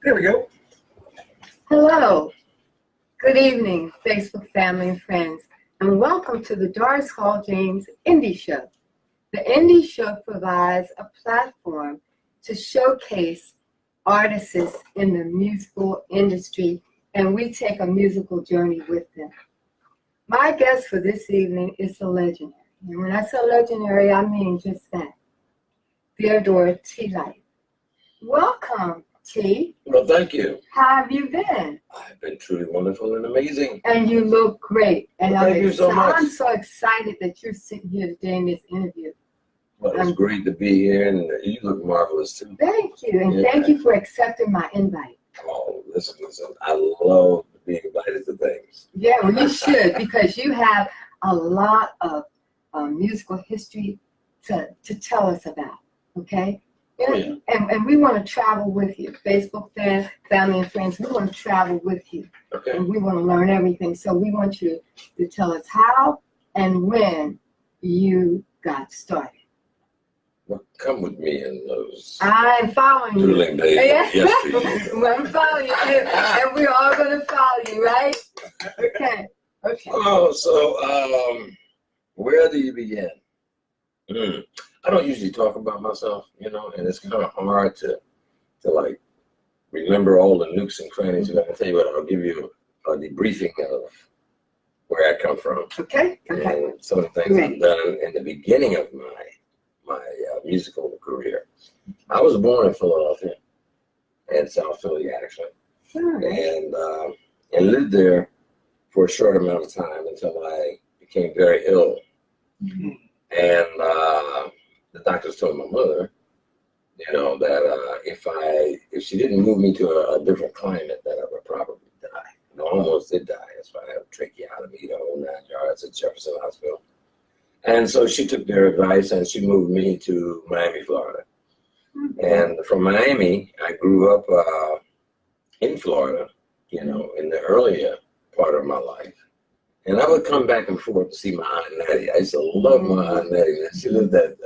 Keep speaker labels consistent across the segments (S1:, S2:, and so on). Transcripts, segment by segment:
S1: There we go.
S2: Hello, good evening, Facebook family and friends, and welcome to the Doris Hall James Indie Show. The Indie Show provides a platform to showcase artists in the musical industry, and we take a musical journey with them. My guest for this evening is the legendary, and when I say legendary, I mean just that, Theodore T. Light. Welcome, T.
S1: Well, thank you.
S2: How have you been?
S1: I've been truly wonderful and amazing.
S2: And you look great. And
S1: Well, thank you so much.
S2: I'm so excited that you're sitting here today in this interview.
S1: Well, it's great to be here, and you look marvelous too.
S2: Thank you, and thank you for accepting my invite.
S1: Oh, listen, I love being invited to things.
S2: Yeah, well, you should, because you have a lot of musical history to tell us about, okay?
S1: Oh, yeah.
S2: And we want to travel with you. Facebook fans, family and friends, we want to travel with you.
S1: Okay.
S2: And we want to learn everything. So we want you to tell us how and when you got started.
S1: Well, come with me in those
S2: I'm following you.
S1: dueling days.
S2: Yes, well, I'm following you, and we're all going to follow you, right? Okay. Okay.
S1: Oh, so where do you begin? I don't usually talk about myself, and it's kind of hard to like remember all the nooks and crannies. But I can tell you what, I'll give you a debriefing of where I come from.
S2: Okay. Okay.
S1: And some of the things I've done in the beginning of my musical career. I was born in Philadelphia, in South Philly actually, and lived there for a short amount of time until I became very ill. And the doctors told my mother, that if she didn't move me to a different climate, that I would probably die. And I almost did die. That's why I had a tracheotomy, the whole 9 yards at Jefferson Hospital. And so she took their advice and she moved me to Miami, Florida. And from Miami, I grew up in Florida, in the earlier part of my life. And I would come back and forth to see my Aunt Nettie. I used to love my Aunt Nettie. She lived at,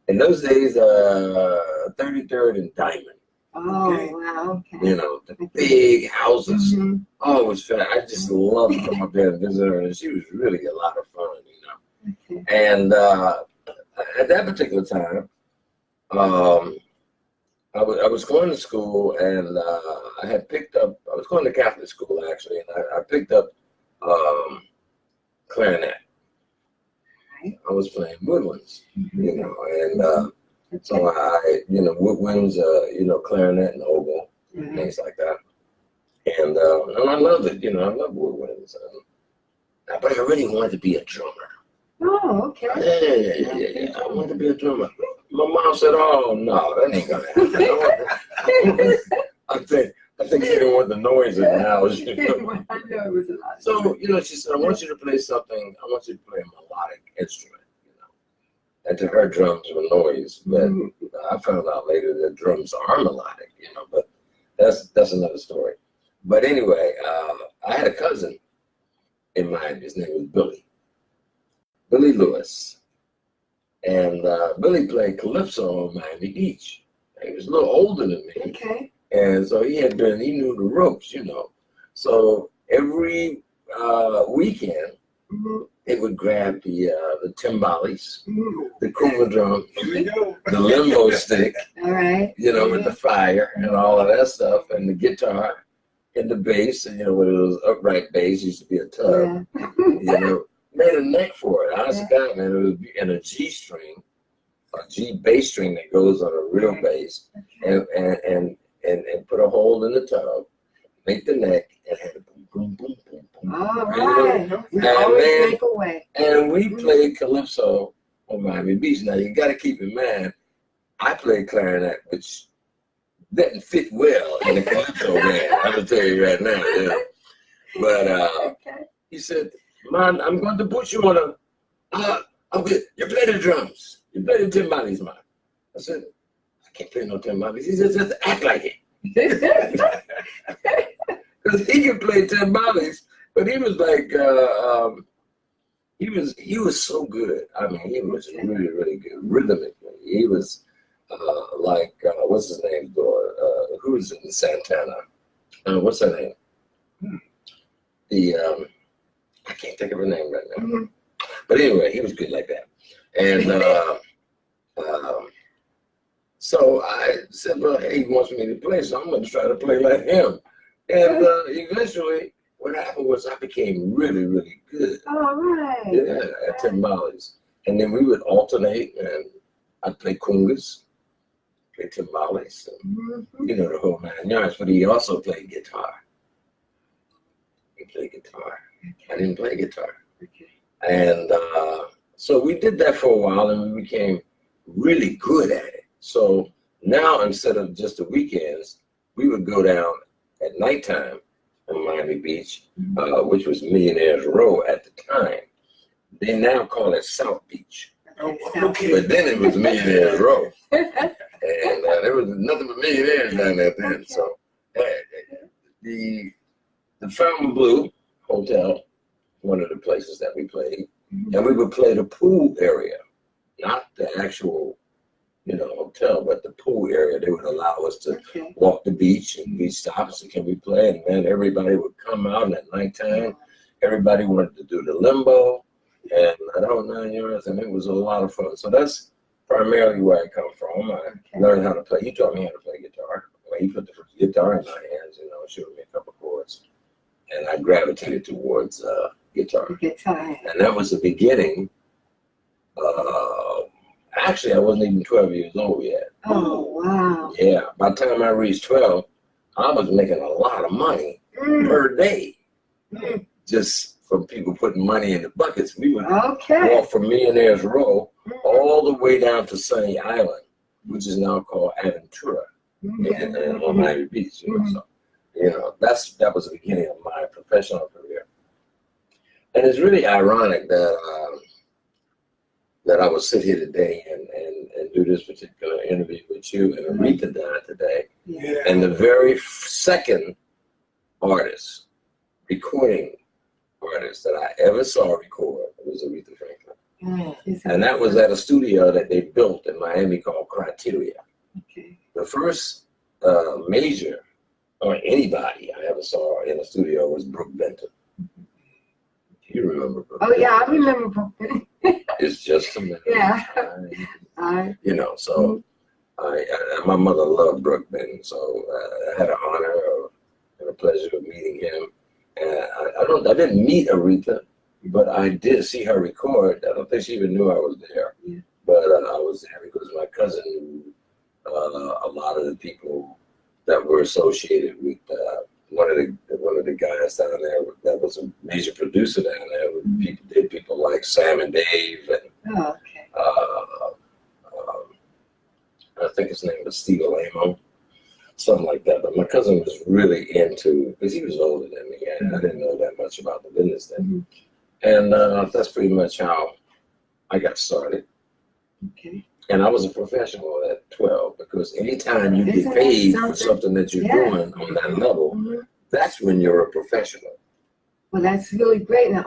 S1: in those days, 33rd and Diamond.
S2: Oh, okay. Wow, okay.
S1: The big houses. Oh, it was fun. I just loved to come up there and visit her. And she was really a lot of fun,
S2: Okay.
S1: And at that particular time, I was going to school, and I was going to Catholic school actually, and I picked up clarinet. I was playing woodwinds, and so I, woodwinds, clarinet and oboe, things like that. And I loved it, I love woodwinds. But I really wanted to be a drummer.
S2: Oh, okay.
S1: Yeah. I wanted to be a drummer. My mom said, "Oh no, that ain't gonna happen." I think she didn't want the noise in the house.
S2: I know it was a lot.
S1: So, she said, "I want you to play something. I want you to play a melodic instrument." And to her, drums were noise. But I found out later that drums are melodic. But that's another story. But anyway, I had a cousin in mind. His name was Billy Lewis. And Billy played calypso on Miami Beach. He was a little older than me.
S2: Okay.
S1: And so he knew the ropes, So every weekend, they would grab the timbales, the kuma drum, the limbo stick,
S2: all right,
S1: with the fire and all of that stuff, and the guitar and the bass, and when it was upright bass, used to be a tub, made a neck for it. Honest to God, man, it would be in a G string, a G bass string that goes on a real bass, and put a hole in the tub, make the neck, and had a boom, boom, boom, boom, boom.
S2: All right. We always make a way.
S1: And we played calypso on Miami Beach. Now, you got to keep in mind, I played clarinet, which didn't fit well in a calypso band. I'm going to tell you right now. But he said, "Man, I'm going to put you on you play the drums. You play the timbales, man." I said, "I can't play no timbales." He said, "Just act like it." Because he could play timbales, but he was like, he was so good. I mean, he was really, really good rhythmically. He was what's his name, who's in Santana? What's her name? I can't think of her name right now.
S2: Mm-hmm.
S1: But anyway, he was good like that. And so I said, well, hey, he wants me to play, so I'm going to try to play like him. And eventually, what happened was I became really, really good.
S2: All right.
S1: Yeah, at timbales. And then we would alternate, and I'd play congas, play timbales, and, you know, the whole 9 yards. But he also played guitar. He played guitar. I didn't play guitar.
S2: Okay.
S1: And so we did that for a while, and we became really good at it. So now, instead of just the weekends, we would go down at nighttime on Miami Beach, which was Millionaires Row at the time. They now call it South Beach.
S2: Oh,
S1: okay. But then it was Millionaires Row. And there was nothing but millionaires down there then. So the Fontainebleau Hotel, one of the places that we played, and we would play the pool area, not the actual, you know, hotel, but the pool area. They would allow us to walk the beach, and we stopped and can we play, and then everybody would come out, and at nighttime, everybody wanted to do the limbo and the whole 9 yards, and it was a lot of fun. So that's primarily where I come from. I learned how to play. He taught me how to play guitar. Well, he put the guitar in my hands, you know, showed me a couple chords, and I gravitated towards guitar. And that was the beginning. Actually, I wasn't even 12 years old yet.
S2: Oh, wow.
S1: Yeah, by the time I reached 12, I was making a lot of money per day. Just from people putting money in the buckets. We would walk from Millionaires Row all the way down to Sunny Island, which is now called Aventura, on Miami Beach. You know, so, you know, that was the beginning of my professional career. And it's really ironic that that I would sit here today and do this particular interview with you, and Aretha died today. Yeah. And the very second recording artist that I ever saw record was Aretha Franklin. And that was at a studio that they built in Miami called Criteria. The first major, or anybody I ever saw in a studio, was Brooke Benton. You remember Brooke Benton?
S2: Yeah, I remember Brooke Benton.
S1: It's just a minute.
S2: Yeah.
S1: You know, so my mother loved Brooke Benton, so I had an honor and a pleasure of meeting him. And I didn't meet Aretha, but I did see her record. I don't think she even knew I was there. Yeah. But I was there because my cousin knew a lot of the people that were associated with one of the guys down there that was a major producer down there. People like Sam and Dave, and I think his name was Steve Alamo, something like that. But my cousin was really into, because he was older than me, and I didn't know that much about the business then. And that's pretty much how I got started. And I was a professional at 12, because anytime you get paid for something that you're doing on that level, that's when you're a professional.
S2: Well, that's really great. Now,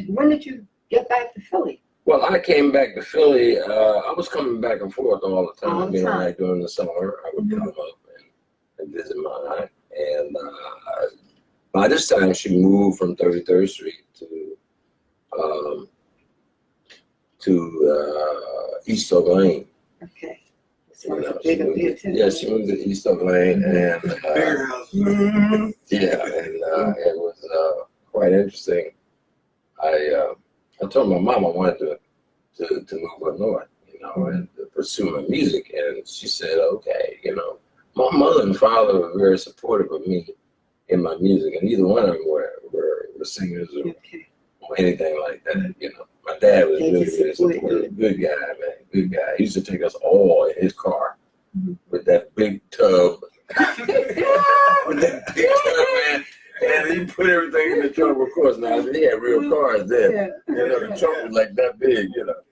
S2: when did you get back to Philly?
S1: Well, I came back to Philly. I was coming back and forth all the time. You know, like during the summer, I would come up and visit my aunt. And by this time, she moved from 33rd Street to East Oak Lane.
S2: You know,
S1: she moved to East Oak Lane, and it was quite interesting. I told my mom I wanted to move up north, you know, and to pursue my music, and she said, okay, you know. My mother and father were very supportive of me in my music, and neither one of them were singers or anything like that, you know. My dad was really supportive. Good guy, man. Good guy. He used to take us all in his car with that big tub. With that big tub, man. And he put everything in the trunk, of course. Now, he had real cars then. You know, the trunk was like that big, you know.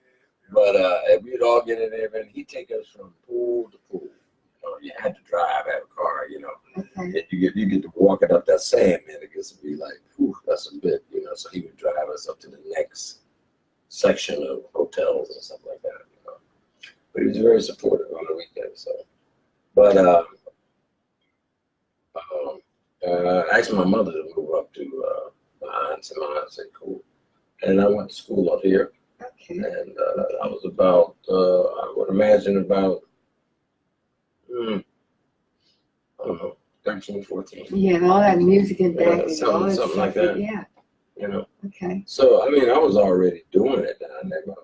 S1: But we'd all get in there, and he'd take us from pool to pool. You know, you had to drive, have a car, you know. And you get to walking up that sand, man. It gets to be like, whew, that's a bit, you know. So he would drive us up to the next section of hotels and stuff like that, you know. But he was very supportive. So, but I asked my mother to move up to my aunts, and my aunt said, "Cool." And I went to school up here.
S2: Okay.
S1: And I was about, I would imagine about, I don't know, 13, 14.
S2: Yeah, and all that music and
S1: Yeah,
S2: back all that
S1: something like
S2: stuff,
S1: that.
S2: yeah.
S1: You know.
S2: Okay.
S1: So, I mean, I was already doing it down there. But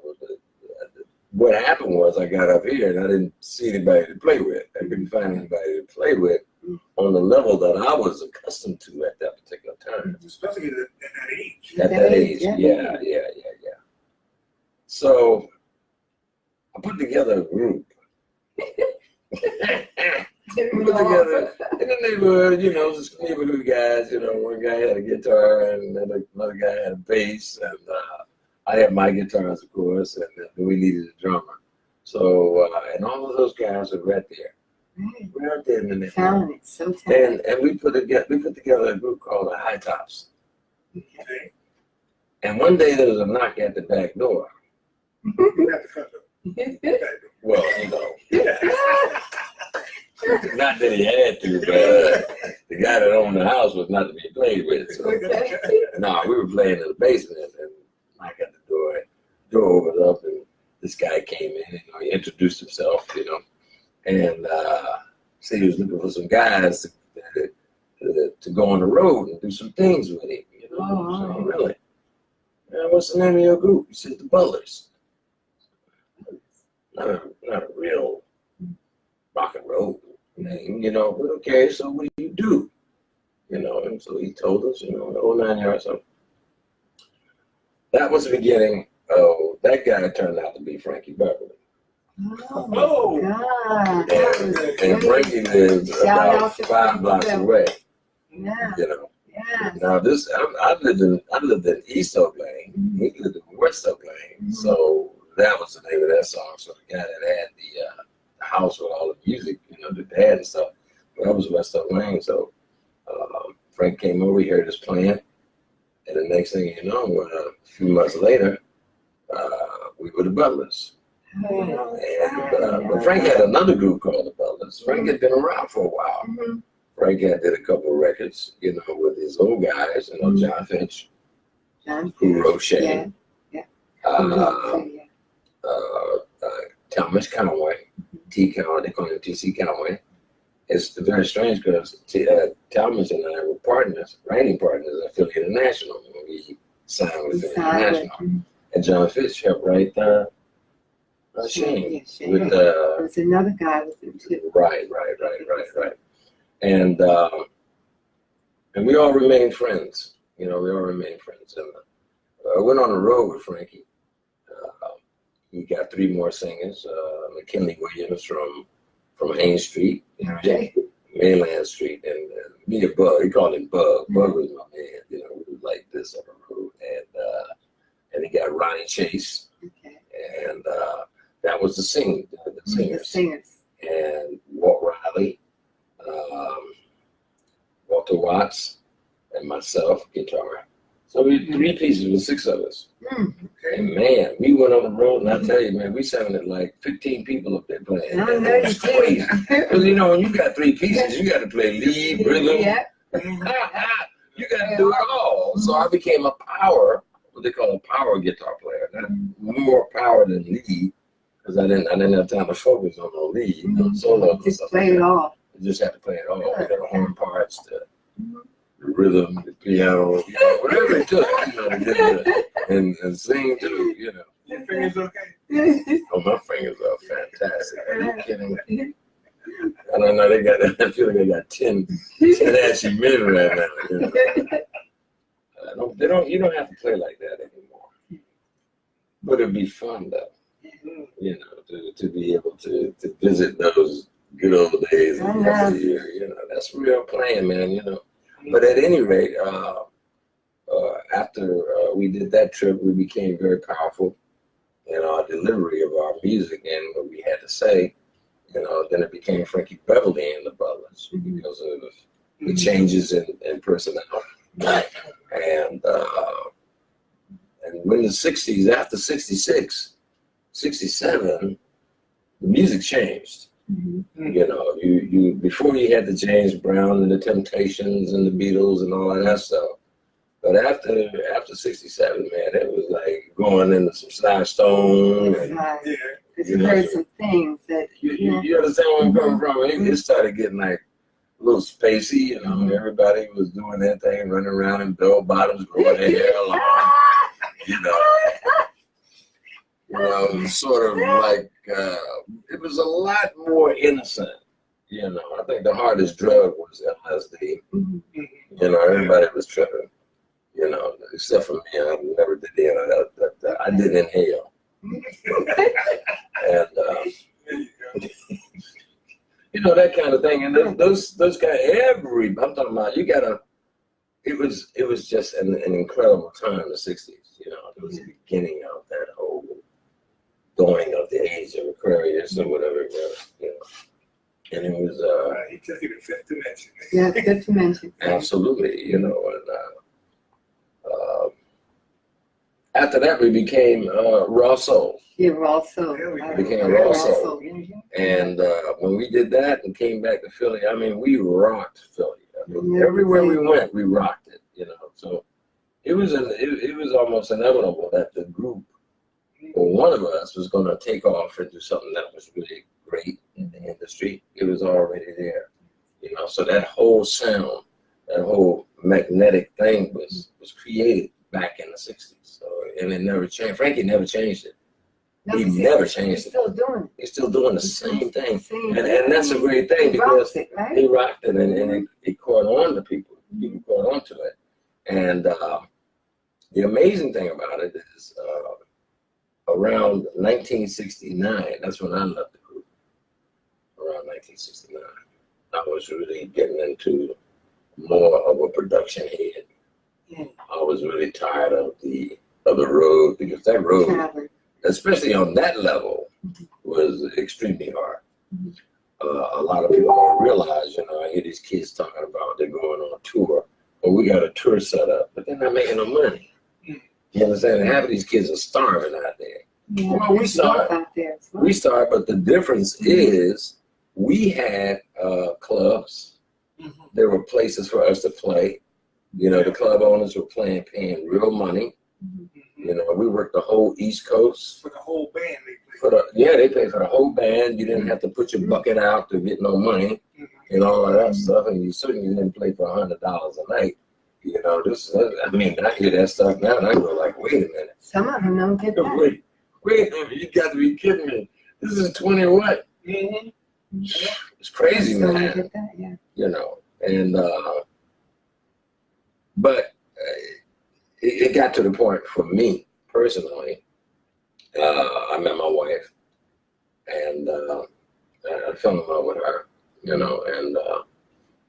S1: what happened was I got up here and I didn't see anybody to play with. I couldn't find anybody to play with on the level that I was accustomed to at that particular time.
S3: Especially at that age.
S1: At that age,
S2: yeah.
S1: yeah. So I put together a group. Put together in the neighborhood, you know, just neighborhood guys. You know, one guy had a guitar and then another guy had a bass, and I had my guitars, of course, and then we needed a drummer. So and all of those guys were right there. Right there in the neighborhood.
S2: Talented, so talented.
S1: And we put together a group called the High Tops.
S3: Okay.
S1: And one day there was a knock at the back door.
S3: You have to cut them.
S1: Well, you know, not that he had to, but the guy that owned the house was not to be played with. So, no, we were playing in the basement, and I got the door opened up, and this guy came in, and he introduced himself, you know, and said he was looking for some guys to go on the road and do some things with him, you know.
S2: Oh.
S1: So, really? And what's the name of your group? He said, the Butlers. Not a real rock and roll name, you know, but okay, so what do you do? You know, and so he told us, you know, the whole 9 yards. So that was the beginning. Oh, that guy turned out to be Frankie Beverly.
S2: Oh, God.
S1: And Frankie lives about 5 blocks away.
S2: Yeah.
S1: You know.
S2: Yeah.
S1: Now this, I lived in East Oak Lane. He lived in West Oak Lane. So that was the name of that song. So the guy that had the house with all the music, you know, the dad and stuff, that was West Oak Lane. So Frank came over, he heard us playing, and the next thing you know, a few months later, we were the Butlers. And but Frank had another group called the Butlers. Frank had been around for a while. Frank had did a couple of records, you know, with his old guys, you know, John Finch, who wrote Shane. Thomas Conway, T. Conway, they call him T.C. Conway. It's very strange because Thomas and I were partners, writing partners at Philly International when we signed with Philly International. And John Finch helped write Shane. With
S2: There's another guy with him too.
S1: Right. And we all remained friends. You know, we all remained friends. And I went on the road with Frankie. He got 3 more singers. McKinley Williams from Haines Street, Mainland Street, and me and Bug. He called him Bug. Bug was my man. You know, we was like this on the road. And he got Ronnie Chase. And that was the singers.
S2: The singers.
S1: And Walt Riley, Walter Watts, and myself, guitar. So we had 3 pieces with 6 of us. And man, we went on the road, and I tell you, man, we sounded like 15 people up there playing.
S2: I know you
S1: crazy. Because you know, when you got 3 pieces, you got to play lead, rhythm.
S2: Yeah.
S1: You got to do it all. So I became what they call a power guitar player. Not more power than lead, because I didn't have time to focus on no lead, no solo.
S2: Just play it all.
S1: You just have to play it all. We got the horn parts, the rhythm, the piano, you know, whatever it took, you know, to get there and sing too, you know.
S3: Your fingers okay?
S1: Oh, my fingers are fantastic. Are you kidding? I don't know. I feel like they got 10 ashy men right now. You know? You don't have to play like that anymore. But it'd be fun though. You know, to be able to visit those good old days of yesteryear. You know, that's real playing, man. You know. But at any rate, after we did that trip, we became very powerful in our delivery of our music and what we had to say. You know, then it became Frankie Beverly and the Butlers because of the changes in personnel. And when the 60s, after 66, 67, the music changed. You know, you before you had the James Brown and the Temptations and the Beatles and all of that stuff. But after '67, man, it was like going into some Sly Stone. And,
S2: Right.
S3: Yeah.
S2: Because
S1: You
S2: you
S1: know,
S2: heard some things that,
S1: you understand where I'm coming from? It started getting like a little spacey, you know. Everybody was doing their thing, running around in bell bottoms, growing their hair long, you know. Sort of like it was a lot more innocent. You know, I think the hardest drug was LSD. You know, everybody was tripping. You know, except for me, I never did any of that. I did inhale, and you know, that kind of thing. And those kind I'm talking about. You gotta. It was just an incredible time in the '60s. You know, it was the beginning of that whole going of the age of Aquarius or whatever it was. You know, and it was
S3: He took you to fifth dimension.
S2: yeah, fifth dimension.
S1: absolutely, you know, and after that we became Raw Soul.
S2: Yeah, raw soul.
S3: We
S1: became raw soul.
S2: Mhm.
S1: And when we did that and came back to Philly, I mean, we rocked Philly. I mean, everywhere we went, we rocked it. You know, so it was almost inevitable that the group, or one of us, was going to take off and do something that was really great in the industry. It was already there. You know, so that whole sound, that whole magnetic thing was created back in the '60s. So, and it never changed. Frankie never changed it. He never changed
S2: He's
S1: it.
S2: still doing it.
S1: He's still doing the same thing.
S2: Same
S1: And that's a great thing
S2: He rocks
S1: because
S2: it, right?
S1: he rocked it and it caught on to people. People caught on to it. And the amazing thing about it is around 1969, that's when I left the group. Around 1969, I was really getting into more of a production head.
S2: Yeah.
S1: I was really tired of the road because that road,
S2: Traveling.
S1: especially on that level, was extremely hard. A lot of people don't realize, you know, I hear these kids talking about they're going on a tour, or we got a tour set up, but they're not making no money. You understand? And half of these kids are starving out there.
S2: Yeah,
S1: Well, we
S2: there's
S1: saw it.
S2: out there as well.
S1: We started, but the difference is we had clubs. There were places for us to play. You know, the club owners were paying real money. You know, we worked the whole East Coast.
S3: For the whole band, they played.
S1: They paid for the whole band. You didn't have to put your bucket out to get no money and all of that stuff. And you certainly didn't play for $100 a night. You know, I mean, I hear that stuff now and I go like, wait a minute.
S2: Some of them don't get that.
S1: Wait a minute, you got to be kidding me. This is 20 what? It's crazy,
S2: Some don't
S1: man.
S2: get that, yeah.
S1: You know, and but it got to the point for me personally. I met my wife, and I fell in love with her. You know, and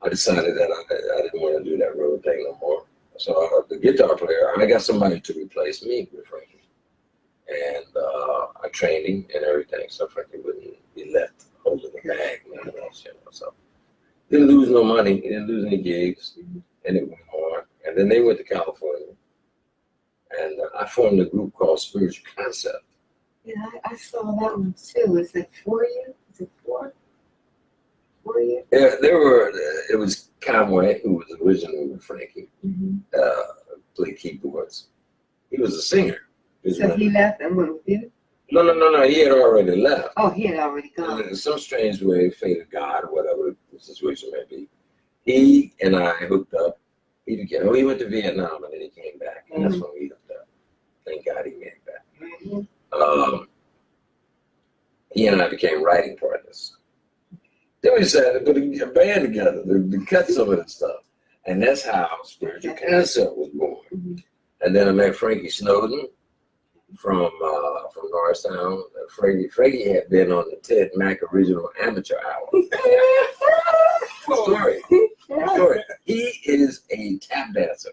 S1: I decided that I didn't want to do that road thing no more. So the guitar player, I got somebody to replace me with Frankie, and I trained him and everything, so Frankie wouldn't be left holding the bag, nothing else, you know. So didn't lose no money, he didn't lose any gigs, and it went on. And then they went to California, and I formed a group called Spiritual Concept.
S2: Yeah, I saw that one too. Is it 4 years? Is it 4? 4 years?
S1: Yeah, it was Conway, who was originally with Frankie, played keyboards. He was a singer.
S2: So he left and went with you?
S1: No, he had already left.
S2: Oh, he had already gone.
S1: In some strange way, fate of God, or whatever the situation may be, he and I hooked up. He went to Vietnam and then he came back, and that's when we hooked up. Thank God he made it back. He and I became writing partners. Then we decided to put a band together to cut some of this stuff, and that's how Spiritual Concept was born. And then I met Frankie Snowden from Norristown. Frankie had been on the Ted Mack original amateur hour. Story. He is a tap dancer.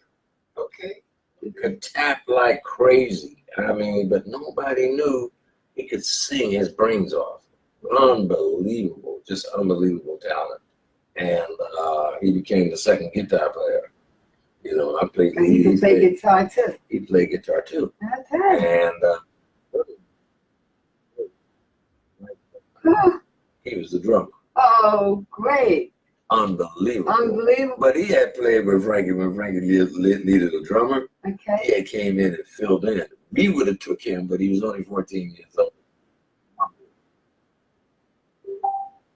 S3: Okay.
S1: He could tap like crazy. I mean, but nobody knew he could sing his brains off. Unbelievable, just unbelievable talent. And he became the second guitar player. You know, I played.
S2: And he can play guitar too.
S1: He played guitar too.
S2: Okay.
S1: And He was the drummer.
S2: Oh, great.
S1: Unbelievable.
S2: Unbelievable.
S1: But he had played with Frankie when Frankie needed a drummer.
S2: Okay.
S1: He had came in and filled in. We would have took him, but he was only 14 years old.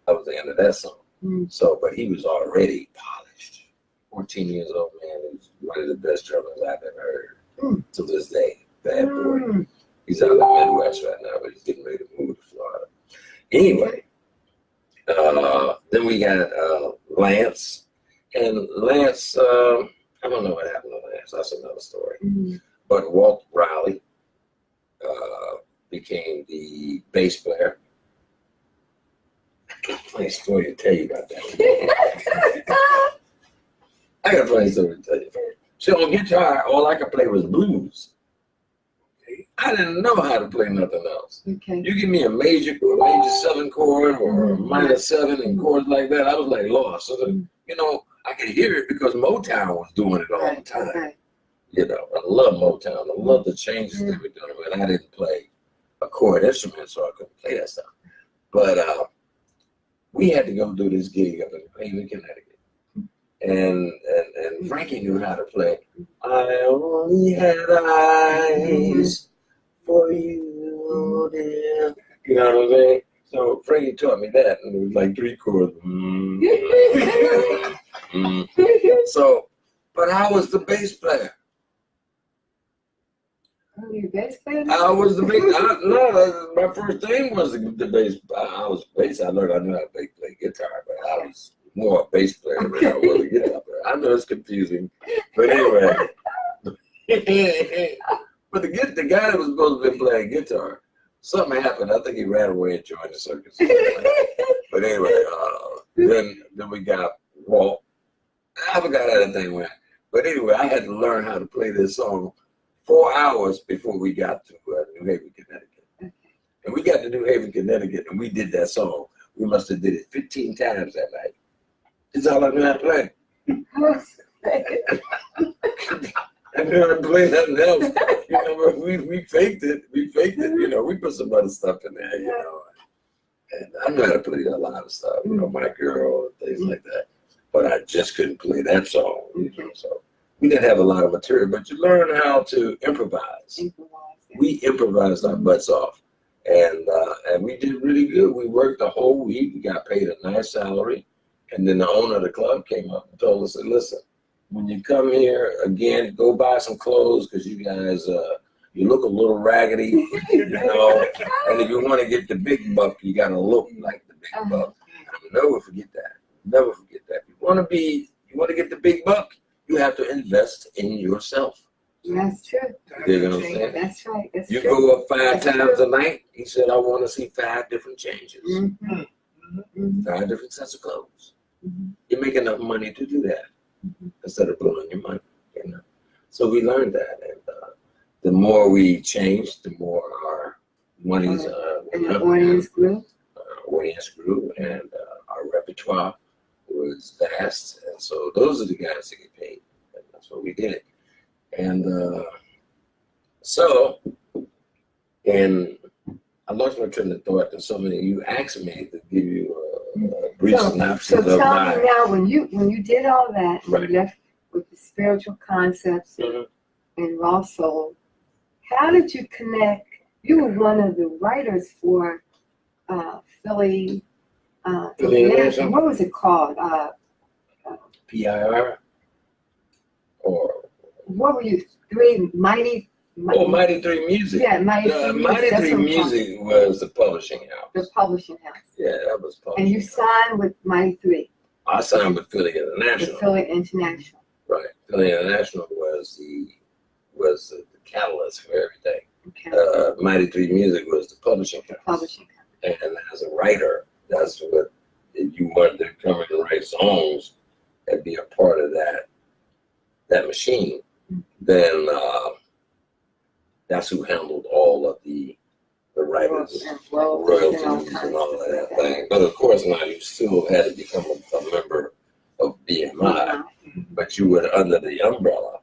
S1: That was the end of that song.
S2: Mm.
S1: So, but he was already polished. 14 years old, man. He was one of the best drummers I've ever heard to this day. Bad boy. He's out in the Midwest right now, but he's getting ready to move to Florida. Anyway, then we got Lance. And Lance, I don't know what happened to Lance. That's another story. But Walt Riley became the bass player. I got a funny story to tell you about that. I got a funny story to tell you. So on guitar, all I could play was blues. I didn't know how to play nothing else.
S2: Okay.
S1: You give me a major 7 chord or a minor 7 and chords like that, I was like lost. So you know, I could hear it because Motown was doing it all the time.
S2: Right.
S1: You know, I love Motown. I love the changes they were doing, but I didn't play a chord instrument, so I couldn't play that stuff. But we had to go do this gig up in Haven, Connecticut. And Frankie knew how to play. I only had eyes for you, dear. You know what I'm saying? So Frankie taught me that, and it was like 3 chords. So, but I was the bass player.
S2: Oh, you bass player?
S1: I was the bass. No, my first thing was the bass. I was bass. I learned I knew how to play guitar, but I was more a bass player than I was a guitar player. I know it's confusing, but anyway. But the guy that was supposed to be playing guitar, something happened. I think he ran away and joined the circus. But anyway, then we got Walt. I forgot how that thing went. But anyway, I had to learn how to play this song 4 hours before we got to New Haven, Connecticut. And we got to New Haven, Connecticut, and we did that song. We must have did it 15 times that night. That's all I knew how to play. I knew how to play nothing else. You know, we faked it. You know, we put some other stuff in there, you know. And I knew how to play a lot of stuff, you know, My Girl, and things like that. But I just couldn't play that song, you know. So we didn't have a lot of material, but you learn how to improvise. We improvised our butts off. And we did really good. We worked the whole week. We got paid a nice salary. And then the owner of the club came up and told us, listen, when you come here, again, go buy some clothes because you guys, you look a little raggedy, you know. And if you want to get the big buck, you got to look like the big buck. Never forget that. Never forget that. You want to get the big buck, you have to invest in yourself.
S2: That's true.
S1: You know what I'm saying?
S2: That's right. That's
S1: you
S2: true.
S1: go up 5 times a night. He said, I want to see 5 different changes. 5 different sets of clothes. You make enough money to do that instead of blowing your money. You know? So we learned that. And the more we changed, the more our monies
S2: and the audience grew.
S1: Audience grew, and our repertoire was vast. And so those are the guys that get paid. And that's what we did. And and I lost my train of thought, and so many of you asked me to give you a brief synopsis
S2: so
S1: of
S2: tell me now, when you did all that,
S1: Right.
S2: you left with the spiritual concepts and raw soul, how did you connect? You were one of the writers for Philly International. What was it called?
S1: PIR or
S2: What were you? Mighty
S1: Mighty 3 Music.
S2: Yeah, Mighty 3 Music.
S1: Mighty
S2: That's
S1: 3
S2: what I'm
S1: Music was the publishing house.
S2: The publishing house.
S1: Yeah, that was publishing.
S2: And you signed with Mighty 3.
S1: I signed with Philly
S2: With
S1: International.
S2: Philly International.
S1: Right. Philly International was the catalyst for everything.
S2: Okay.
S1: Mighty 3 Music was the publishing house.
S2: Publishing house.
S1: And as a writer, that's what, if you wanted to come in and write songs and be a part of that machine, then that's who handled all of the writers, royalties and all of that thing. But of course now you still had to become a member of BMI, but you were under the umbrella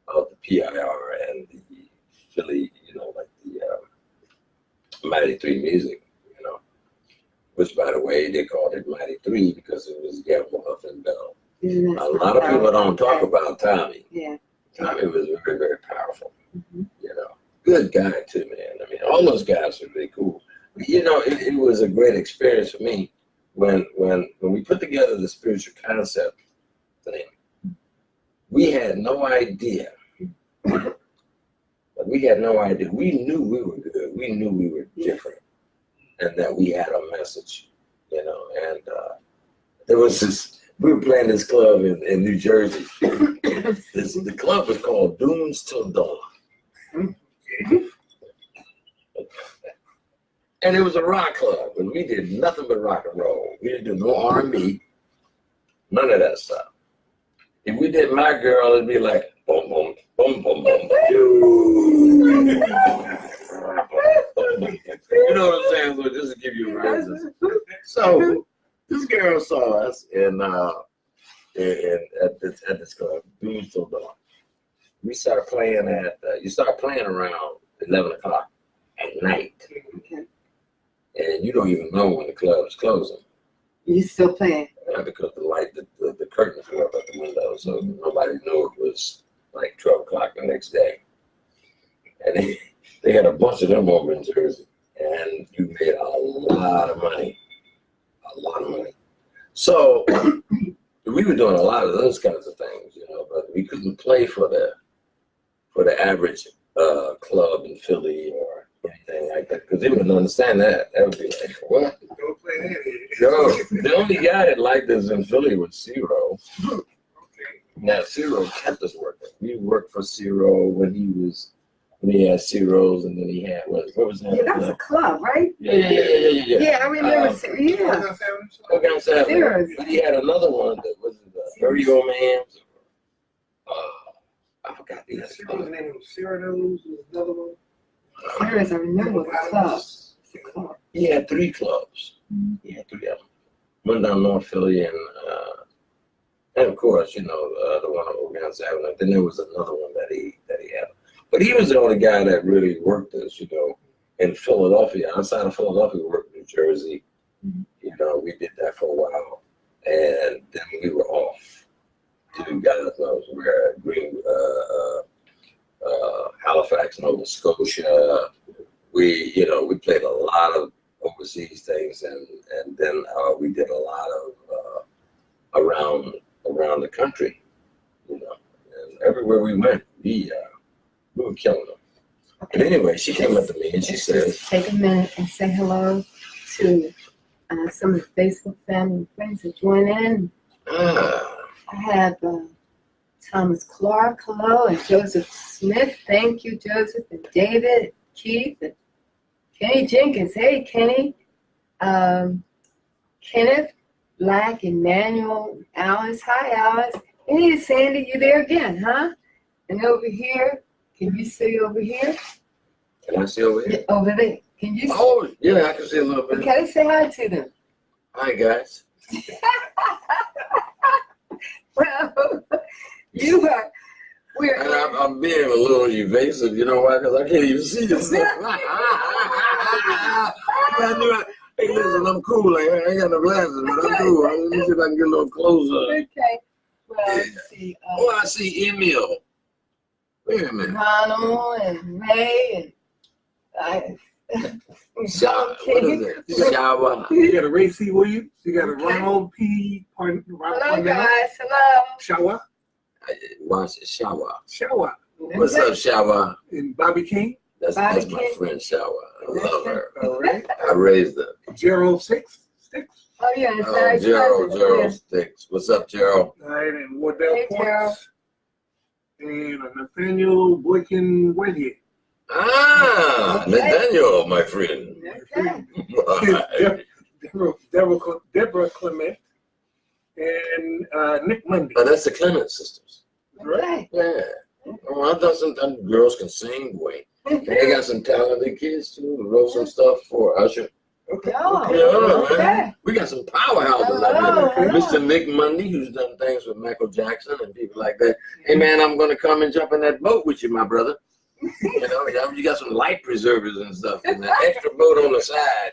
S1: of the PIR and the Philly, you know, like the Mighty 3 Music, you know, which by the way, way, they called it Mighty 3 because it was Gamble, Huff, and Bell.
S2: Isn't that
S1: A lot of
S2: something?
S1: people don't talk about Tommy.
S2: Yeah.
S1: Tommy was very, very powerful.
S2: Mm-hmm.
S1: You know, good guy too, man. I mean, all those guys are really cool. You know, it was a great experience for me when we put together the spiritual concept thing. We had no idea. But we had no idea. We knew we were good. We knew we were different, and that we had a message. You know, and there was this. We were playing this club in New Jersey. The club was called Dunes Till Dawn. And it was a rock club, and we did nothing but rock and roll. We didn't do no R&B, none of that stuff. If we did My Girl, it'd be like boom, boom, boom, boom, boom. You know what I'm saying? So just to give you a reason. So this girl saw us at this club, Dunes Till Dawn. We start playing you start playing around 11 o'clock at night. And you don't even know when the club is closing.
S2: You still playing?
S1: Because the curtains were up at the window, so nobody knew it was like 12 o'clock the next day. And they had a bunch of them over in Jersey, and you made a lot of money. So we were doing a lot of those kinds of things, you know, but we couldn't play for the average club in Philly or anything like that, because they wouldn't understand that. That would be like, what?
S3: Don't play that.
S1: Yo, the only guy that liked us in Philly was Zero.
S3: Okay.
S1: Now Zero kept us working. We worked for Zero when he had Zeros, and then he had what was that?
S2: Yeah, that was a club, right?
S1: Yeah.
S2: Yeah, I remember. Yeah.
S1: Okay,
S2: Zeros.
S1: but he had another one that was the 30-year-old man. I forgot the other
S3: Cyril's name was Cyrano's, was another one.
S2: Zeros, I remember the club.
S1: He had 3 clubs. He had 3 of them. One down North Philly, and of course, you know, the one on Ogan's Avenue. Then there was another one that he had. But he was the only guy that really worked us, you know, in Philadelphia. Outside of Philadelphia, we worked in New Jersey. You know, we did that for a while, and then we were off to God knows where, Halifax, Nova Scotia. We played a lot of overseas things, and then we did a lot of around the country, you know, and everywhere we went, we were killing them. But anyway, she came up to me and she says,
S2: take a minute and say hello to some of the Facebook family and friends that join in. I have Thomas Clark, hello, and Joseph Smith. Thank you, Joseph, and David, Keith, and Kenny Jenkins. Hey, Kenny. Kenneth, Black, Emmanuel, Alice. Hi, Alice. Hey, Sandy, you there again, huh? And over here, can you see over here?
S1: can I see over here?
S2: Yeah, over there. Can you see?
S1: Oh, yeah, I can see a little bit.
S2: Okay, say hi to them.
S1: Hi, guys.
S2: Well, we're
S1: And I'm being a little evasive, you know why? Because I can't even see this stuff. Hey, listen, I'm cool. I ain't got no glasses, but I'm cool. Let me see if I can get a little closer.
S2: okay. Well, let's see.
S1: Oh, I see Emil. Wait a minute.
S2: Ronald and Ray and
S1: What is it? Shawa.
S3: You got a Ray C. Williams. You got a Ronald P.
S2: Hello, guys. Hello.
S3: Shawa.
S1: Watch it, Shawa.
S3: Shawa.
S1: What's up, Shawa?
S3: And Bobby King.
S1: That's
S2: Bobby
S1: my
S2: King.
S1: friend Shawa. I love her.
S3: All right.
S1: I raised her.
S3: Gerald Sticks.
S2: Oh, yeah. It's
S1: Oh,
S2: nice.
S1: Gerald Sticks. What's up, Gerald?
S3: All right. And Wardell
S2: Hey, Gerald.
S3: Ports. And Nathaniel Boykin Whitehead.
S1: Ah,
S2: Okay.
S1: Nathaniel, my friend.
S2: Okay.
S3: Deborah Clement. And Nick Mundy.
S1: Oh, that's the Clement sisters.
S2: Okay.
S1: Yeah. Oh, I thought some girls can sing, boy. And they got some talented kids too. Who wrote some stuff for Usher.
S3: Okay.
S2: Oh,
S1: Yeah,
S2: okay.
S1: man. We got some powerhouses out there.
S2: Hello.
S1: Mr. Nick Mundy, who's done things with Michael Jackson and people like that. Hey, man, I'm going to come and jump in that boat with you, my brother. You know, you got some light preservers and stuff, and an extra boat on the side.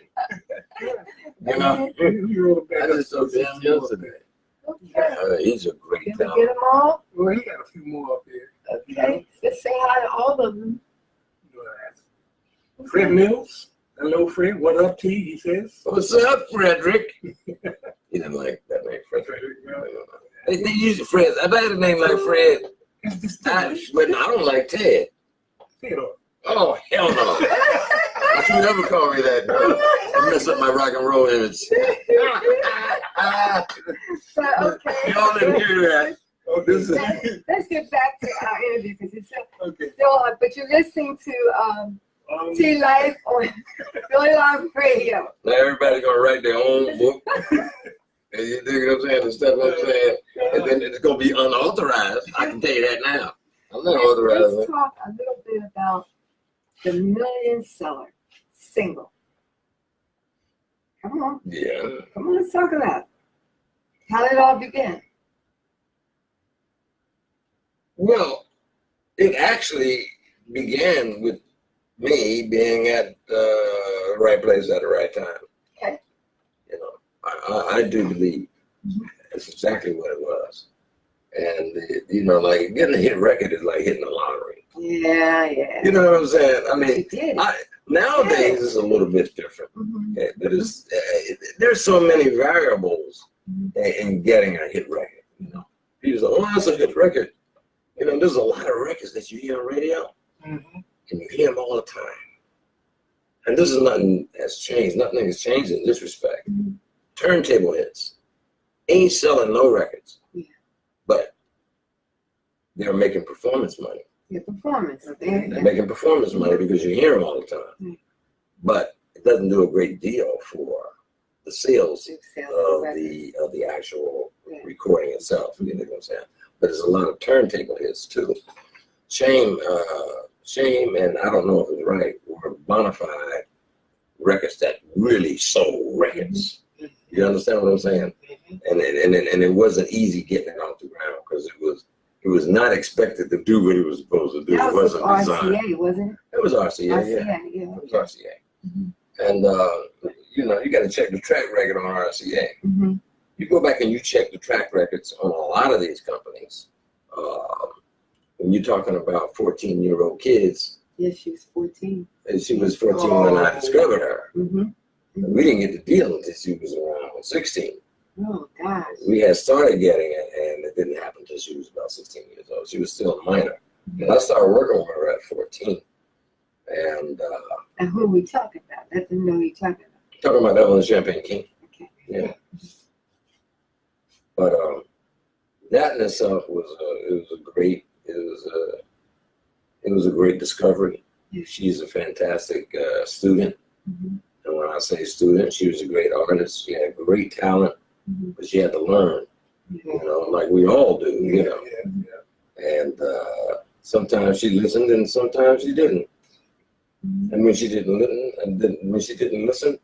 S1: You know,
S3: You wrote
S1: I
S3: back
S1: just told him yesterday.
S2: Okay.
S1: He's a great
S2: Did we
S1: talent.
S2: get them all?
S3: Well, he got a few more up there.
S2: Okay. Let's say hi to all of them.
S3: Fred Mills. Hello, Fred. What up, T? He says.
S1: What's up, Frederick? He didn't like that name, Frederick. They use Fred. I had a name like Fred. But I don't like Ted.
S3: Theodore.
S1: Oh, hell no. Don't you never call me that. I mess up my rock and roll image.
S2: But okay.
S1: Y'all didn't hear that. Oh, this is
S2: Let's get back to our interview because it's
S3: Okay.
S2: still on. But you're listening to T Life on Philly Live Radio.
S1: now everybody's gonna write their own book. And you dig what I'm saying? The stuff I'm saying. And then it's gonna be unauthorized. I can tell you that now. I'm not authorized.
S2: Let's talk a little bit about the million seller single. Come on.
S1: Yeah.
S2: Come on, let's talk about it. How did it all begin?
S1: Well, it actually began with me being at the right place at the right time.
S2: Okay.
S1: You know, I do believe that's exactly what it was. And, you know, like getting a hit record is like hitting the lottery.
S2: Yeah.
S1: You know what I'm saying? I mean,
S2: You did.
S1: nowadays it's a little bit different.
S2: Mhm.
S1: Okay, but there's so many variables in getting a hit record. You know, people say, "Oh, that's a hit record." You know, there's a lot of records that you hear on radio, and you hear them all the time. And this is nothing has changed. Nothing has changed in this respect.
S2: Mhm.
S1: Turntable hits ain't selling no records,
S2: Yeah.
S1: but they're making performance money.
S2: Your performance.
S1: They're making performance money because you hear them all the time.
S2: Mm.
S1: But it doesn't do a great deal for the sales
S2: Big sales
S1: of
S2: record.
S1: the actual
S2: Yeah.
S1: recording itself. You know what I'm saying? But there's a lot of turntable hits too. Shame, and I don't know if it's right, were bona fide records that really sold records. You understand what I'm saying? And it wasn't easy getting it off the ground because it was not expected to do what it was supposed to do.
S2: That
S1: It
S2: was
S1: wasn't designed.
S2: RCA, wasn't it?
S1: It was RCA, yeah.
S2: Yeah.
S1: It was RCA.
S2: Mhm.
S1: And, you know, you got to check the track record on RCA.
S2: Mm-hmm.
S1: You go back and you check the track records on a lot of these companies. When you're talking about 14-year-old kids,
S2: Yes, she was 14.
S1: and she was 14 when I discovered her.
S2: Mm-hmm.
S1: We didn't get the deal until she was around 16.
S2: Oh, gosh.
S1: We had started getting it, and it didn't happen until she was about 16 years old. She was still a minor. And I started working with her at 14. And
S2: And who are we talking about? Let them know who you're talking about.
S1: talking about Evelyn Champagne King.
S2: Okay.
S1: Yeah. But that in itself was a great discovery.
S2: Yeah.
S1: She's a fantastic student,
S2: Mm-hmm.
S1: and when I say student, she was a great artist. She had great talent,
S2: Mm-hmm.
S1: but she had to learn. You know, like we all do. You know,
S3: Yeah.
S1: and sometimes she listened, and sometimes she didn't.
S2: Mm-hmm.
S1: And when she didn't listen,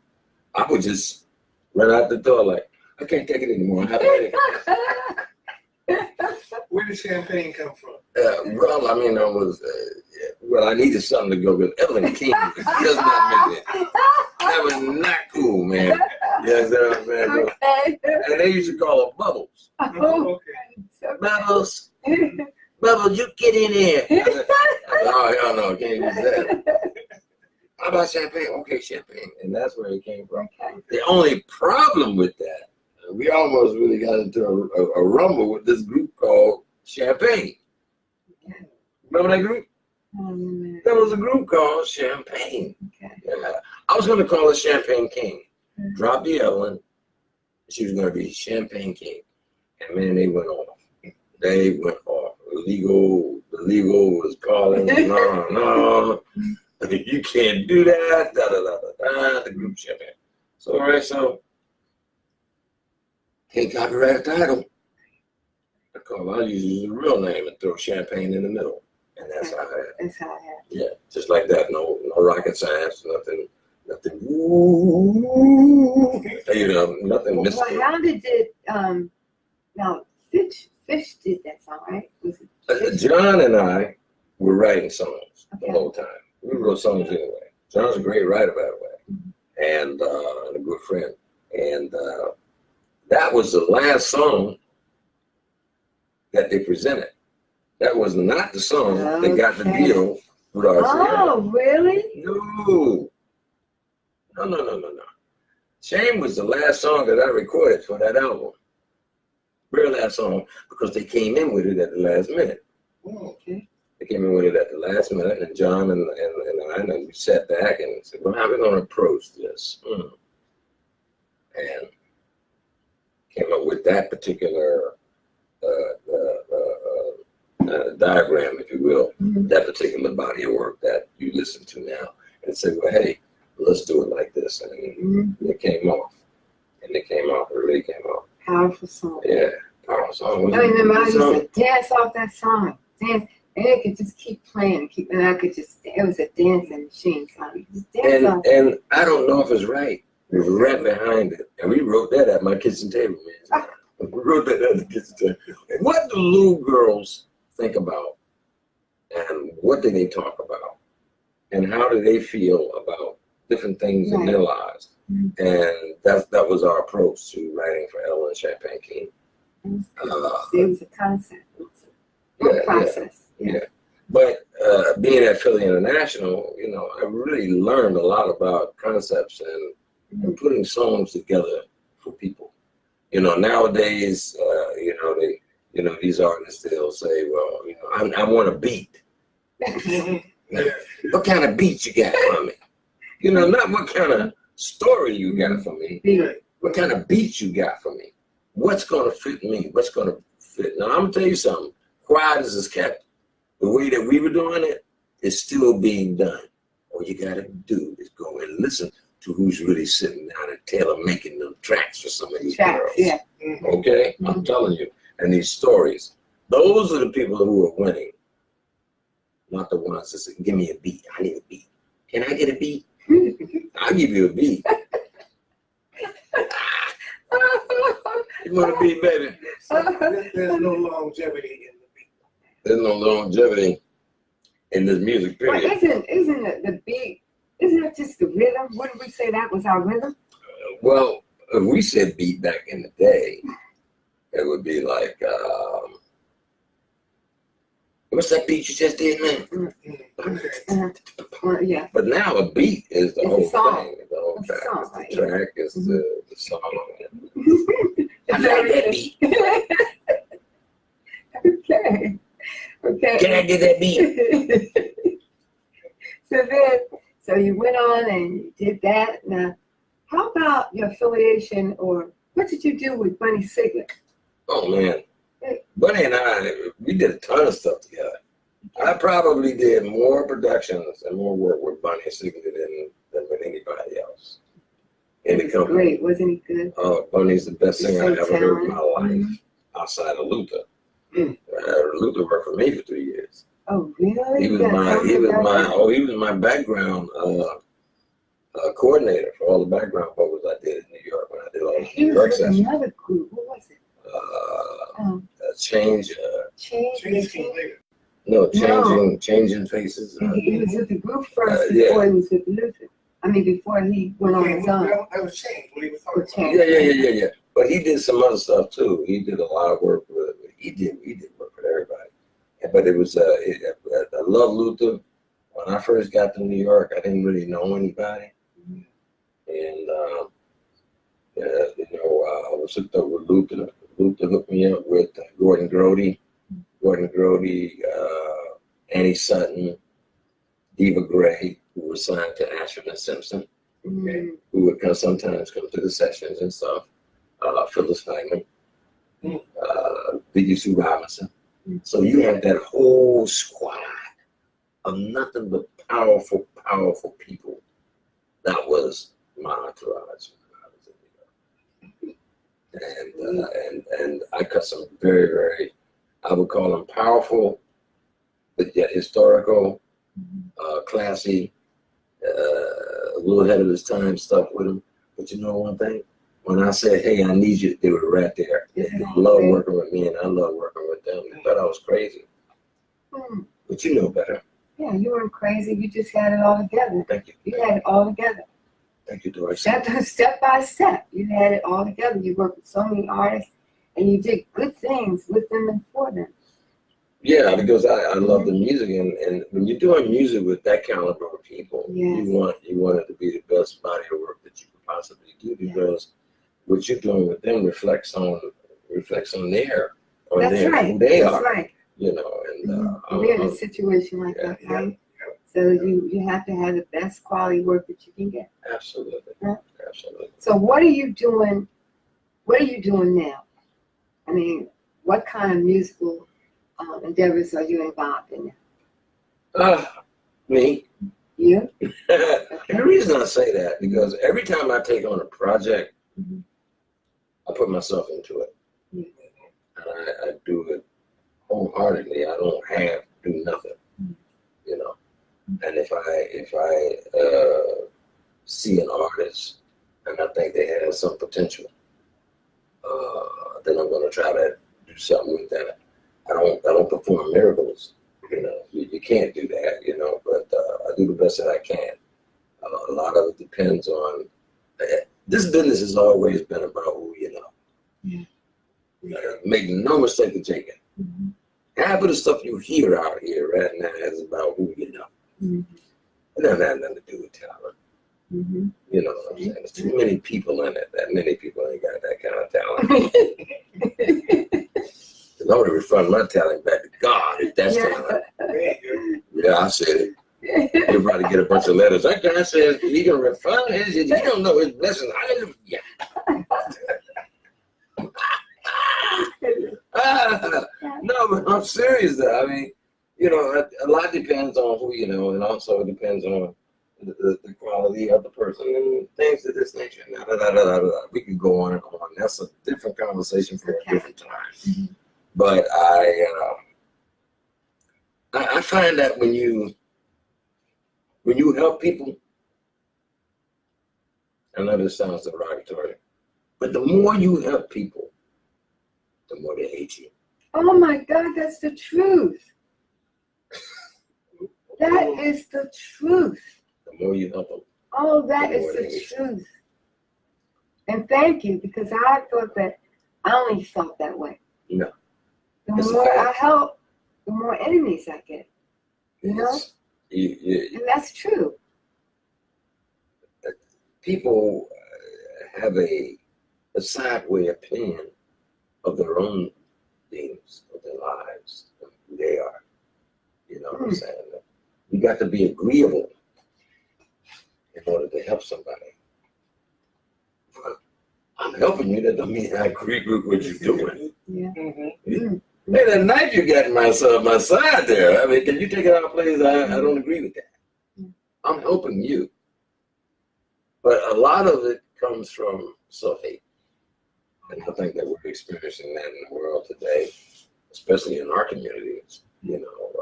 S1: I would just run out the door like, I can't take it anymore. I have a headache.
S3: Where did champagne come from?
S1: Well, I mean, I needed something to go with. Evelyn King does not make it. That was not cool, man. Yes, what I'm saying?
S2: Okay.
S1: And they used to call her Bubbles.
S2: Oh,
S3: Okay.
S1: Bubbles, Bubbles, you get in here. I said, oh, hell no, can't use that. How about champagne? Okay, champagne. And that's where it came from.
S2: Okay.
S1: The only problem with that, we almost really got into a rumble with this group called Champagne. Remember that group? There was a group called Champagne.
S2: Okay.
S1: Yeah. I was going to call it Champagne King. Drop the Evelyn. She was going to be Champagne King. And man, they went off. They went off. The legal was calling. No. You can't do that. The group Champagne. So, all right, so can't copyright a title. I'll use the real name and throw Champagne in the middle. And that's how I had it.
S2: That's how I had it.
S1: Yeah, just like that. No rocket science, nothing, ooh, you know, nothing mystical.
S2: Well, how did it, now, Fish did that song, right? Was it Fish?
S1: John and I were writing songs.
S2: Okay.
S1: wrote songs anyway. John's a great writer, by the way, and a good friend. And that was the last song that they presented. That was not the song that got the deal with RCA.
S2: Oh, really?
S1: No. Shame was the last song that I recorded for that album. Very last song, because they came in with it at the last minute.
S2: Oh, okay.
S1: They came in with it at the last minute, and John and I, and we sat back and said, well, how are we going to approach this? And came up with that particular diagram, if you will, that particular body of work that you listen to now, and said, well, hey, let's do it like this. And it came off. And it came off. It really came off.
S2: Powerful song.
S1: Yeah, powerful song.
S2: I remember I used to dance off that song. Dance. And it could just keep playing. And I could just, it was a dancing machine. So I just dance off.
S1: And I don't know if it's right. We were right behind it. And we wrote that at my kitchen table, man. We wrote that at the kitchen table. And what do little girls think about? And what do they talk about? And how do they feel about different things in their lives? And that was our approach to writing for Ella Champagne King.
S2: It was a concept. It was a process.
S1: Yeah. But being at Philly International, you know, I really learned a lot about concepts and putting songs together for people. You know, nowadays, these artists, they'll say, well, you know, I want a beat. What kind of beat you got for me? You know, not what kind of story you got for me. What kind of beat you got for me? What's going to fit me? What's going to fit? Now, I'm going to tell you something. Quiet as it's kept. The way that we were doing it is still being done. All you got to do is go and listen to who's really sitting down at Taylor making them tracks for some of these girls.
S2: Yeah.
S1: Okay? I'm telling you. And these stories. Those are the people who are winning. Not the ones that say, give me a beat. I need a beat. Can I get a beat? I'll give you a beat. You want a beat, baby?
S3: There's no longevity in the beat.
S1: There's no longevity in this music, period.
S2: Well, isn't it the beat? Isn't it just the rhythm? Wouldn't we say that was our rhythm?
S1: Well, if we said beat back in the day, it would be like, what's that beat you just did, man?
S2: Yeah.
S1: But now a beat is the whole thing. The whole track.
S2: Song,
S1: It's the track is the song.
S2: I like that beat. Okay.
S1: Can I get that beat?
S2: So you went on and you did that. Now, how about your affiliation, or what did you do with Bunny Siglet?
S1: Oh man, Bunny and I, we did a ton of stuff together. I probably did more productions and more work with Bunny Siglet than with anybody else in the company.
S2: Great, wasn't he good?
S1: Bunny's the best singer I
S2: So
S1: ever heard in my
S2: talented.
S1: life, outside of Luther. Luther worked for me for 3 years.
S2: Oh, really?
S1: He was my background coordinator for all the background vocals I did in New York when I did all the
S2: He
S1: New York
S2: was with
S1: sessions.
S2: another group. What was it?
S1: Change. Changing faces.
S2: He was with the group first
S1: yeah.
S2: before he was with Luther. I mean, before he went on his own.
S3: That was Change. What he was talking about.
S1: Yeah. But he did some other stuff too. He did a lot of work with. He did work with everybody. But it was. I love Luther. When I first got to New York, I didn't really know anybody, and I was hooked up with Luther. Luther hooked me up with Gordon Grody, Annie Sutton, Diva Gray, who was signed to Ashford and Simpson, who would sometimes come to the sessions and stuff. Phyllis Feynman, Biggie Sue Robinson. So you had that whole squad of nothing but powerful people. That was my entourage when I was in New York. And I cut some very, very, I would call them powerful, but yet historical, classy, a little ahead of his time stuff with him. But you know one thing? When I said, hey, I need you, they were right there. They loved working with me, and I loved working with them. They thought I was crazy. But you know better.
S2: Yeah, you weren't crazy. You just had it all together.
S1: Thank you.
S2: You had it all together.
S1: Thank you, Doris.
S2: Step by step, you had it all together. You worked with so many artists, and you did good things with them and for them.
S1: Yeah, because I love the music, and when you're doing music with that caliber of people,
S2: Yes.
S1: you want it to be the best body of work that you could possibly do, because what you're doing with them reflects on their
S2: That's right.
S1: who they
S2: That's
S1: are.
S2: right.
S1: You know, and
S2: We're in a situation like that, right? So you have to have the best quality work that you can get.
S1: absolutely,
S2: Yeah.
S1: absolutely.
S2: So what are you doing? What are you doing now? I mean, what kind of musical endeavors are you involved in now?
S1: Me.
S2: You?
S1: And the reason I say that, because every time I take on a project,
S2: Mhm.
S1: I put myself into it,
S2: Yeah.
S1: and I do it wholeheartedly. I don't have to do nothing, you know. And if I see an artist and I think they have some potential, then I'm going to try to do something with that. I don't perform miracles, you know. You can't do that, you know. But I do the best that I can. A lot of it depends on. This business has always been about who you know.
S2: Yeah.
S1: Make no mistake of taking.
S2: Mhm.
S1: Half of the stuff you hear out here right now is about who you know.
S2: Mhm.
S1: It doesn't have nothing to do with talent.
S2: Mhm.
S1: You know what I'm saying? There's too many people in it. That many people ain't got that kind of talent. I'm going to refund my talent back to God if that's talent. Yeah, I said it. You'll probably get a bunch of letters. That guy says he can refund his. He don't know his blessings. Hallelujah. No, but I'm serious though. I mean, you know, a lot depends on who you know, and also it depends on the quality of the person and things of this nature. We can go on and on. That's a different conversation for a different time.
S2: Mhm.
S1: But I find that when you help people, I know this sounds derogatory, but the more you help people, the more they hate you.
S2: Oh my God, that's the truth. That is the truth.
S1: The more you help them.
S2: Oh, that
S1: The
S2: is
S1: more they
S2: the
S1: hate you.
S2: truth. And thank you, because I thought that I only felt that way.
S1: No.
S2: The
S1: It's a
S2: more I
S1: fact.
S2: help, the more enemies I get. You know?
S1: It's- you-
S2: And that's true.
S1: people have a sideway opinion of their own beings, of their lives, of who they are. You know what I'm saying? You got to be agreeable in order to help somebody. But I'm helping you. That don't mean I agree with what you're doing.
S2: Yeah.
S3: Mhm.
S1: Hey, that knife you got in my side there. I mean, can you take it out, please? I don't agree with that. I'm helping you. But a lot of it comes from self-hate. And I think that we're experiencing that in the world today, especially in our communities. You know,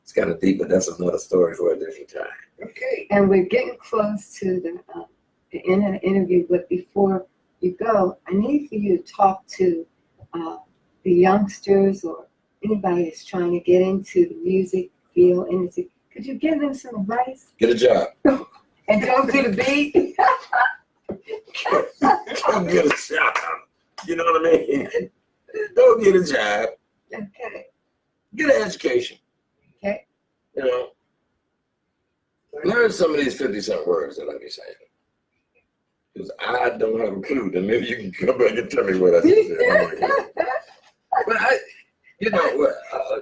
S1: it's kind of deep, but that's another story for a different time.
S3: Okay.
S2: And we're getting close to the end of the interview, but before you go, I need for you to talk to the youngsters or anybody that's trying to get into the music field industry. Could you give them some advice?
S1: Get a job.
S2: And don't do the beat?
S1: Go get a job. You know what I mean? Go get a job.
S2: Okay.
S1: Get an education.
S2: Okay.
S1: You know, learn some of these 50-cent words that I be saying. Because I don't have a clue. Then maybe you can come back and tell me what I said. But you know,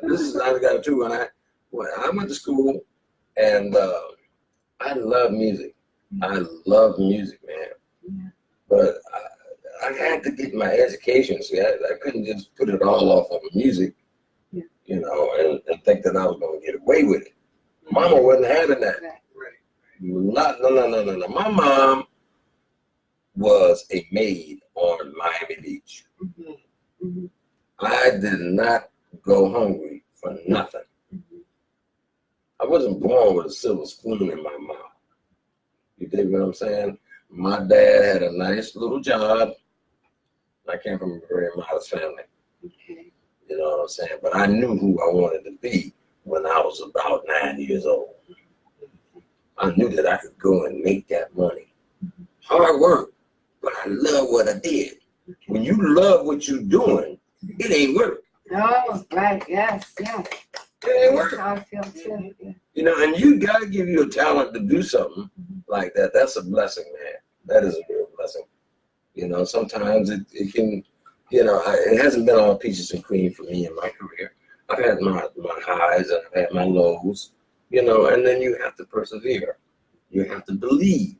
S1: this is I got to when I went to school, and I love music. I love music, man.
S2: Yeah.
S1: But I had to get my education. See, I couldn't just put it all off of music,
S2: Yeah.
S1: you know, and think that I was going to get away with it. Mama wasn't having that.
S3: Right.
S1: No. My mom was a maid on Miami Beach.
S3: Mhm.
S2: Mm-hmm.
S1: I did not go hungry for nothing.
S2: Mm-hmm.
S1: I wasn't born with a silver spoon in my mouth. You dig what I'm saying? My dad had a nice little job. I came from a very modest family.
S2: Okay.
S1: You know what I'm saying? But I knew who I wanted to be when I was about 9 years old. I knew that I could go and make that money. Hard work, but I love what I did. When you love what you're doing, it ain't work.
S2: Oh, right, yes, yes.
S1: It ain't work.
S2: That's how I feel too. Yeah.
S1: You know, and you gotta give you a talent to do something like that. That's a blessing, man. That is a real blessing. You know, sometimes it can, you know, it hasn't been all peaches and cream for me in my career. I've had my highs and I've had my lows, you know, and then you have to persevere. You have to believe.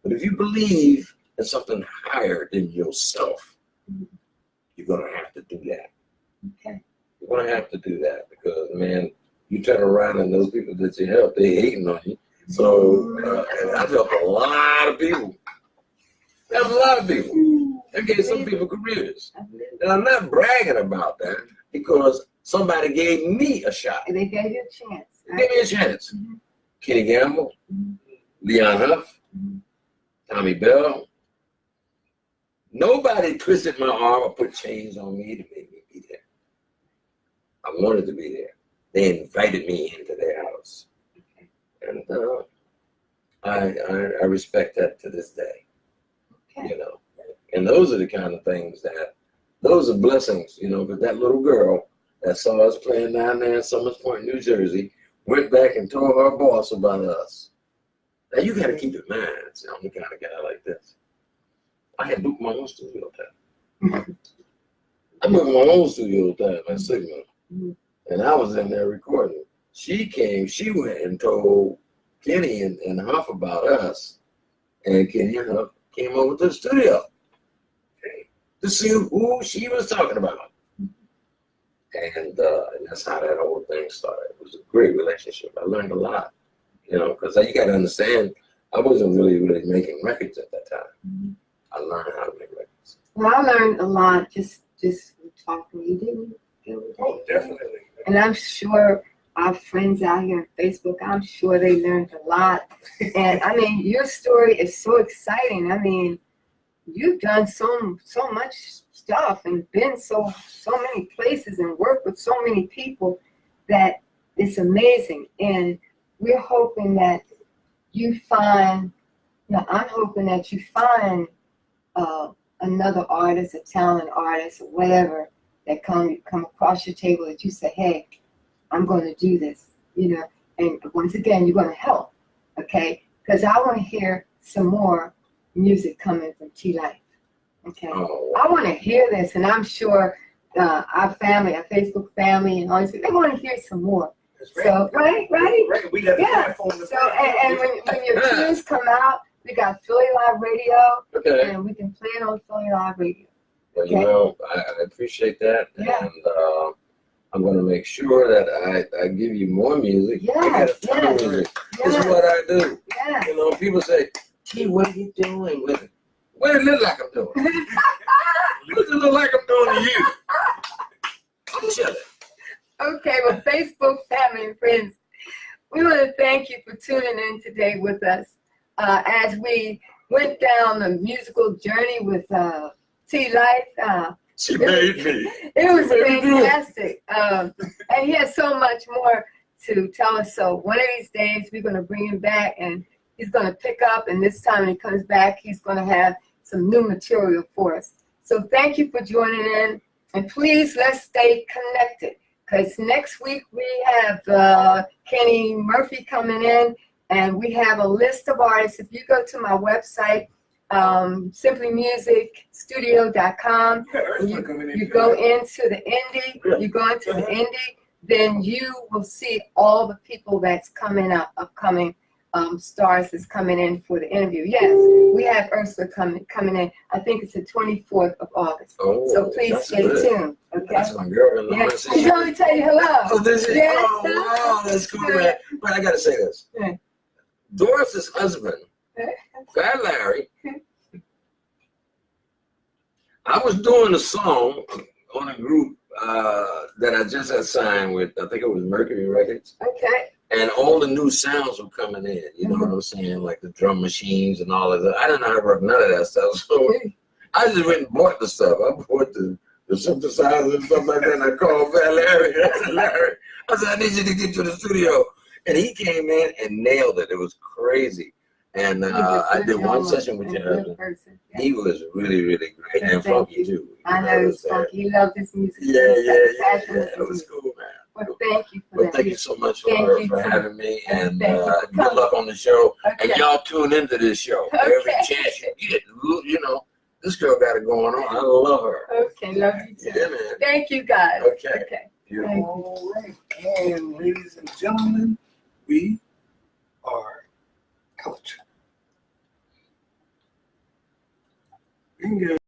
S1: But if you believe in something higher than yourself, you're going to have to do that.
S2: Okay.
S1: You're going to have to do that because, man, you turn around and those people that you help, they hating on you. So, and I've helped a lot of people. There's a lot of people. I gave some people careers. And I'm not bragging about that because somebody gave me a shot.
S2: And they gave you a chance.
S1: They gave me a chance. Kenny Gamble, Leon Huff, Tommy Bell. Nobody twisted my arm or put chains on me to make me be there. I wanted to be there. They invited me into their house. And I respect that to this day.
S2: Okay.
S1: You know, and those are the kind of things that, those are blessings, you know, because that little girl that saw us playing down there in Summers Point, New Jersey, went back and told her boss about us. Now you got to keep in mind, see, I'm the kind of guy like this. I had booked my own studio time. I booked my own studio time at Signal, and I was in there recording. She came, she went and told Kenny and Huff about us, and Kenny and Huff came over to the studio to see who she was talking about. And that's how that whole thing started. It was a great relationship. I learned a lot, you know, because you got to understand, I wasn't really making records at that time. I learned how to make records.
S2: Well, I learned a lot just talking. You didn't.
S1: Oh, definitely.
S2: And I'm sure our friends out here on Facebook, I'm sure they learned a lot. And I mean, your story is so exciting. I mean, you've done so much stuff and been so many places and worked with so many people that it's amazing. And we're hoping that you find, you know, I'm hoping that you find another artist, a talented artist, or whatever, that come across your table that you say, hey, I'm going to do this, you know. And once again, you're going to help, okay? Because I want to hear some more music coming from T-Life, okay?
S1: Oh.
S2: I want to hear this, and I'm sure our family, our Facebook family, and all these people, they want to hear some more.
S3: That's right.
S2: So, right?
S3: Right. We got the
S2: Yeah.
S3: platform to
S2: So, and when your tunes come out, we got Philly Live Radio,
S1: Okay.
S2: and we can play it on Philly Live Radio.
S1: Well, you know, I appreciate that.
S2: Yeah.
S1: And I'm going to make sure that I give you more music. I got a ton of music. This is what I do.
S2: Yeah.
S1: You know, people say, gee, what are you doing with it? What does it look like I'm doing? What does it look like I'm doing to you? I'm chilling.
S2: Okay, well, Facebook family and friends, we want to thank you for tuning in today with us as we went down the musical journey with T-Life.
S1: She made me.
S2: It was fantastic. And he has so much more to tell us. So one of these days, we're going to bring him back, and he's going to pick up. And this time when he comes back, he's going to have some new material for us. So thank you for joining in. And please, let's stay connected. Because next week, we have Kenny Murphy coming in. And we have a list of artists. If you go to my website, simplymusicstudio.com, you go into the indie, then you will see all the people that's coming up, upcoming stars that's coming in for the interview. Yes, we have Ursula coming in. I think it's the 24th of August.
S1: Oh,
S2: So please stay tuned. Okay.
S1: That's my girl.
S2: Yeah. She's going to tell you hello.
S1: Oh, this is,
S2: Yeah.
S1: oh, wow, that's cool, man. But I got to say this.
S2: Yeah.
S1: Doris's husband, Fat Larry, I was doing a song on a group that I just had signed with, I think it was Mercury Records.
S2: Okay.
S1: And all the new sounds were coming in, you know what I'm saying? Like the drum machines and all of that. I didn't know how to work none of that stuff. So I just went and bought the stuff. I bought the the synthesizer and stuff like that. And I called Larry. I said, Larry, I need you to get to the studio. And he came in and nailed it. It was crazy. And I did one session with your husband. He was really, really great. And Funky, too.
S2: I know he's Funky. He loved his music.
S1: Yeah. It was cool, man.
S2: Well, thank you for that.
S1: Thank you so much for having me. And good luck on the show.
S2: Okay.
S1: And y'all tune into this show.
S2: Okay.
S1: Every chance you get. You know, this girl got it going on. I love her.
S2: Okay, love you too.
S1: Yeah, man.
S2: Thank you, guys.
S1: Okay.
S2: Beautiful.
S3: All right. And ladies and gentlemen, we are out. Bingo.